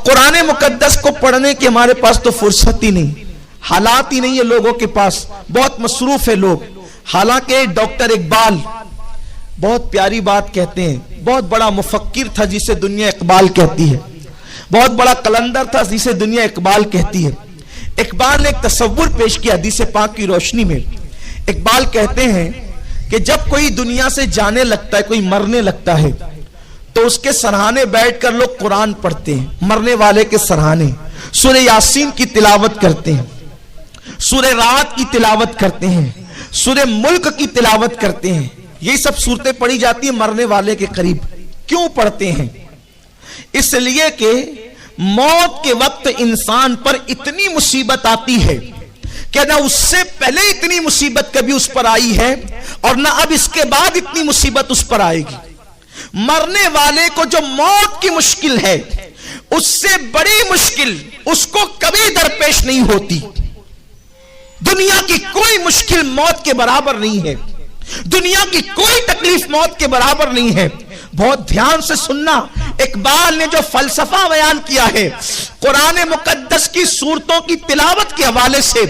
قرآن مقدس کو پڑھنے کی ہمارے پاس تو فرصت ہی نہیں، حالات ہی نہیں ہے لوگوں کے پاس، بہت مصروف ہے لوگ۔ حالانکہ ڈاکٹر اقبال بہت پیاری بات کہتے ہیں، بہت بڑا مفکر تھا جسے دنیا اقبال کہتی ہے، بہت بڑا قلندر تھا جسے دنیا اقبال کہتی ہے۔ اقبال نے ایک تصور پیش کیا حدیث پاک کی روشنی میں۔ اقبال کہتے ہیں کہ جب کوئی دنیا سے جانے لگتا ہے، کوئی مرنے لگتا ہے، تو اس کے سرہانے بیٹھ کر لوگ قرآن پڑھتے ہیں، مرنے والے کے سرہانے سورہ یاسین کی تلاوت کرتے ہیں، سورہ رات کی تلاوت کرتے ہیں، سورہ ملک کی تلاوت کرتے ہیں۔ یہ سب صورتیں پڑھی جاتی ہیں مرنے والے کے قریب۔ کیوں پڑھتے ہیں؟ اس لیے کہ موت کے وقت انسان پر اتنی مصیبت آتی ہے کہ نہ اس سے پہلے اتنی مصیبت کبھی اس پر آئی ہے اور نہ اب اس کے بعد اتنی مصیبت اس پر آئے گی۔ مرنے والے کو جو موت کی مشکل ہے، اس سے بڑی مشکل اس کو کبھی درپیش نہیں ہوتی۔ دنیا کی کوئی مشکل موت کے برابر نہیں ہے، دنیا کی کوئی تکلیف موت کے برابر نہیں ہے۔ بہت دھیان سے سننا، اقبال نے جو فلسفہ بیان کیا ہے قرآن مقدس کی سورتوں کی تلاوت کے حوالے سے،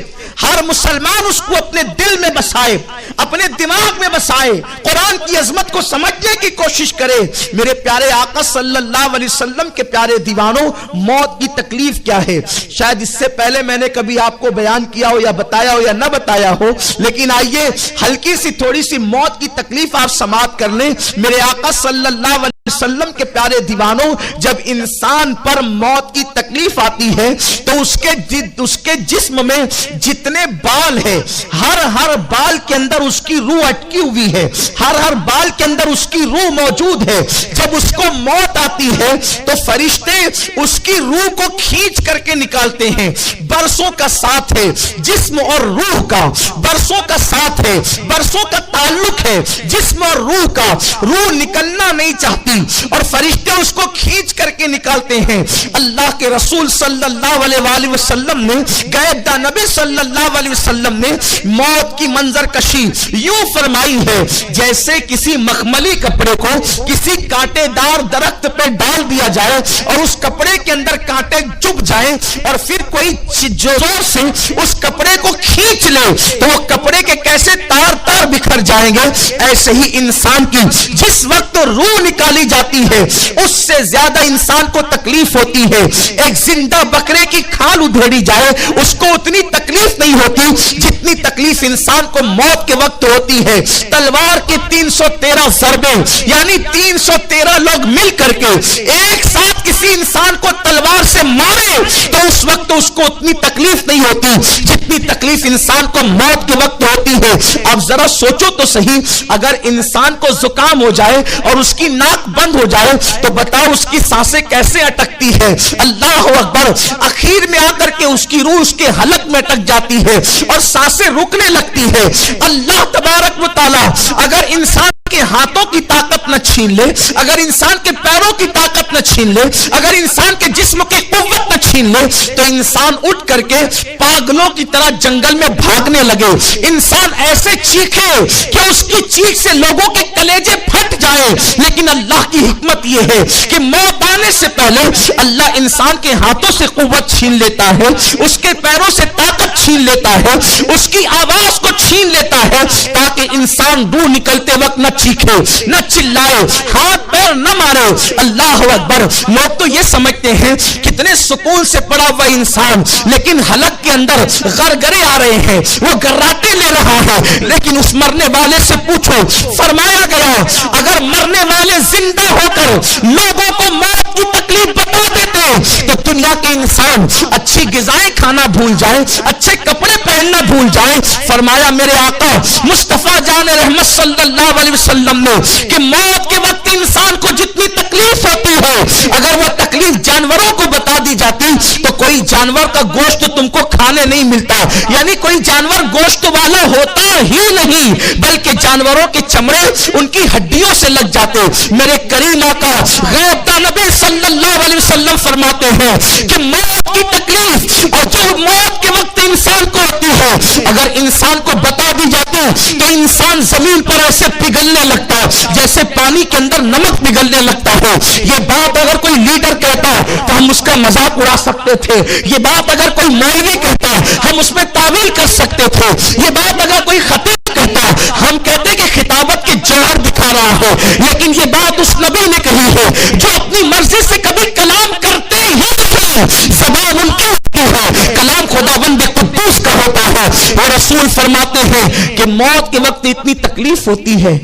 ہر مسلمان اس کو اپنے دل میں بسائے، اپنے دماغ میں بسائے، قرآن کی عظمت کو سمجھنے کی کوشش کرے۔ میرے پیارے آقا صلی اللہ علیہ وسلم کے پیارے دیوانوں، موت کی تکلیف کیا ہے؟ شاید اس سے پہلے میں نے کبھی آپ کو بیان کیا ہو یا بتایا ہو یا نہ بتایا ہو، لیکن آئیے ہلکی سی تھوڑی سی موت کی تکلیف آپ سماعت کر لیں۔ میرے آقا صلی اللہ علیہ وسلم کے پیارے دیوانوں، جب انسان پر موت کی تکلیف آتی ہے تو اس کے جسم میں جتنے بال ہیں، ہر بال کے اندر اس کی روح اٹکی ہوئی ہے، ہر بال کے اندر اس کی روح موجود ہے۔ جب اس کو موت آتی ہے تو فرشتے اس کی روح کو کھینچ کر کے نکالتے ہیں۔ برسوں کا ساتھ ہے جسم اور روح کا، برسوں کا ساتھ ہے، برسوں کا تعلق ہے جسم اور روح کا۔ روح نکلنا نہیں چاہتی اور فرشتے اس کو کھینچ کر کے نکالتے ہیں۔ اللہ کے رسول صلی اللہ علیہ وسلم نے، غیب دا نبی صلی اللہ علیہ وسلم نے موت کی منظر کشی یوں فرمائی ہے جیسے کسی مخملی کپڑے کو کسی کانٹے دار درخت پہ ڈال دیا جائے اور اس کپڑے کے اندر کانٹے چبھ جائیں اور پھر کوئی زور سے اس کپڑے کو کھینچ لے تو وہ کپڑے کے کیسے تار تار بکھر جائیں گے، ایسے ہی انسان کی جس وقت روح نکالی جاتی ہے اس سے زیادہ انسان کو تکلیف ہوتی ہے۔ ایک زندہ بکرے کی کھال ادھیڑی جائے اس کو اتنی تکلیف نہیں ہوتی جتنی تکلیف انسان کو موت کے وقت ہوتی ہے۔ تلوار کے 313 ضربے، یعنی 313 لوگ مل کر کے ایک ساتھ کسی انسان کو تلوار سے مارے تو اس وقت اس کو اتنی تکلیف نہیں ہوتی جتنی تکلیف انسان کو موت کے وقت ہوتی ہے۔ اب ذرا سوچو تو صحیح، اگر انسان کو زکام ہو جائے اور اس کی ناک بند ہو جائے تو بتاؤ اس کی سانسیں کیسے اٹکتی ہے۔ اللہ اکبر، اخیر میں آ کر کے اس کی روح اس کے حلق میں اٹک جاتی ہے اور سانسیں رکنے لگتی ہے۔ اللہ تبارک و تعالی اگر انسان کے ہاتھوں کی طاقت نہ چھین لے، اگر انسان کے پیروں کی طاقت نہ چھین لے، اگر انسان کے جسم کی قوت نہ چھین لے تو انسان اٹھ کر کے پاگلوں کی طرح جنگل میں بھاگنے لگے۔ انسان ایسے چیخے کہ اس کی چیخ سے لوگوں کے کلیجے پھٹ جائے، لیکن اللہ کی حکمت یہ ہے کہ موت آنے سے پہلے اللہ انسان کے ہاتھوں سے قوت چھین لیتا ہے، اس کے پیروں سے طاقت چھین لیتا ہے، اس کی آواز کو چھین لیتا ہے تاکہ انسان روح نکلتے وقت نہ چیخے، نہ چلائے، ہاتھ پیر نہ مارے۔ اللہ اکبر، لوگ تو یہ سمجھتے ہیں کتنے سکون سے پڑا ہوا انسان، لیکن حلق کے اندر غرغرے آ رہے ہیں، وہ گراٹے لے رہا ہے۔ لیکن اس مرنے والے سے پوچھو، فرمایا گیا اگر مرنے والے زندہ ہو کر لوگوں کو موت کی تکلیف بتا دیتے تو دنیا کے انسان اچھی غذائیں کھانا بھول جائیں، اچھے کپڑے پہننا بھول جائیں۔ فرمایا میرے آقا مصطفیٰ جان رحمت صلی اللہ علیہ وسلم نے کہ موت کے وقت انسان کو جتنی تکلیف ہوتی ہے اگر وہ تکلیف جانوروں کو بتا دی جاتی تو کوئی جانور کا گوشت تم کو کھانے نہیں ملتا، یعنی کوئی جانور گوشت والا ہوتا ہی نہیں بلکہ جانوروں کے چمڑے ان کی ہڈیوں سے لگ جاتے۔ میرے کریم آقا غیب دا نبی صلی اللہ علیہ وسلم فرماتے ہیں کہ موت کی تکلیف اور جو موت کے وقت انسان کو ہوتی ہے اگر انسان کو بتا دی جاتی تو انسان زمین پر ایسے پگھلنے لگتا جیسے پانی کے اندر نمک پگھلنے لگتا ہے۔ یہ بات اگر کوئی لیڈر کہتا تو ہم اس کا مذاق اڑا سکتے تھے. یہ بات اگر کوئی مولوی کہتا ہم اس میں تعویل کر سکتے تھے. یہ بات اگر کوئی خطیب کہتا ہم کہتے کہ خطابت کے جوہر دکھا رہا ہے. لیکن یہ بات اس نبی نے کہی ہے جو اپنی مرضی سے کبھی کلام کرتے ہی نہیں. زبان ان کی ہے, کلام خداوند قدوس کا ہوتا ہے. اور رسول فرماتے ہیں کہ موت کے وقت اتنی تکلیف ہوتی ہے,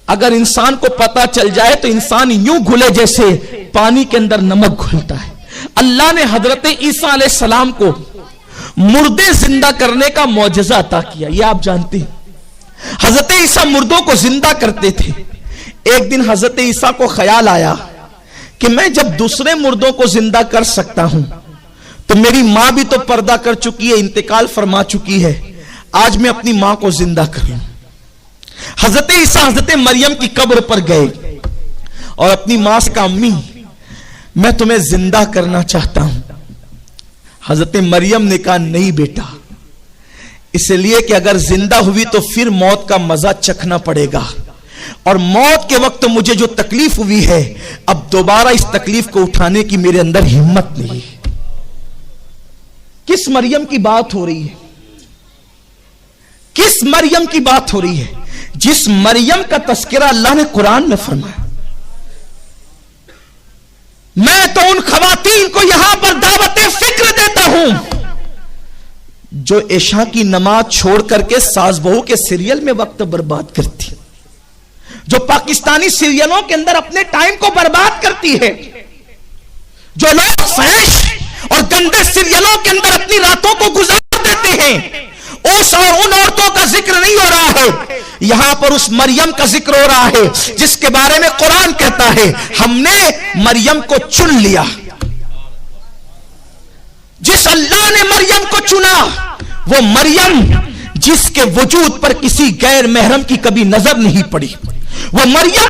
اگر انسان کو پتا چل جائے تو انسان یوں گھلے جیسے پانی کے اندر نمک گھلتا ہے. اللہ نے حضرت عیسیٰ علیہ السلام کو مردے زندہ کرنے کا معجزہ عطا کیا. یہ آپ جانتے ہیں حضرت عیسیٰ مردوں کو زندہ کرتے تھے. ایک دن حضرت عیسیٰ کو خیال آیا کہ میں جب دوسرے مردوں کو زندہ کر سکتا ہوں تو میری ماں بھی تو پردہ کر چکی ہے, انتقال فرما چکی ہے, آج میں اپنی ماں کو زندہ کروں. حضرت عیسیٰ حضرت مریم کی قبر پر گئے اور اپنی ماں سے کہا امی میں تمہیں زندہ کرنا چاہتا ہوں. حضرت مریم نے کہا نہیں بیٹا, اس لیے کہ اگر زندہ ہوئی تو پھر موت کا مزہ چکھنا پڑے گا, اور موت کے وقت مجھے جو تکلیف ہوئی ہے اب دوبارہ اس تکلیف کو اٹھانے کی میرے اندر ہمت نہیں. کس مریم کی بات ہو رہی ہے؟ کس مریم کی بات ہو رہی ہے؟ جس مریم کا تذکرہ اللہ نے قرآن میں فرمایا. میں تو ان خواتین کو یہاں پر دعوت فکر دیتا ہوں جو عشاء کی نماز چھوڑ کر کے ساس بہو کے سیریل میں وقت برباد کرتی, جو پاکستانی سیریلوں کے اندر اپنے ٹائم کو برباد کرتی ہے, جو لوگ فحش اور گندے سیریلوں کے اندر اپنی راتوں کو گزار دیتے ہیں. اس اور ان عورتوں کا ذکر نہیں ہو رہا ہے, یہاں پر اس مریم کا ذکر ہو رہا ہے جس کے بارے میں قرآن کہتا ہے ہم نے مریم کو چن لیا. جس اللہ نے مریم کو چنا وہ مریم جس کے وجود پر کسی غیر محرم کی کبھی نظر نہیں پڑی, وہ مریم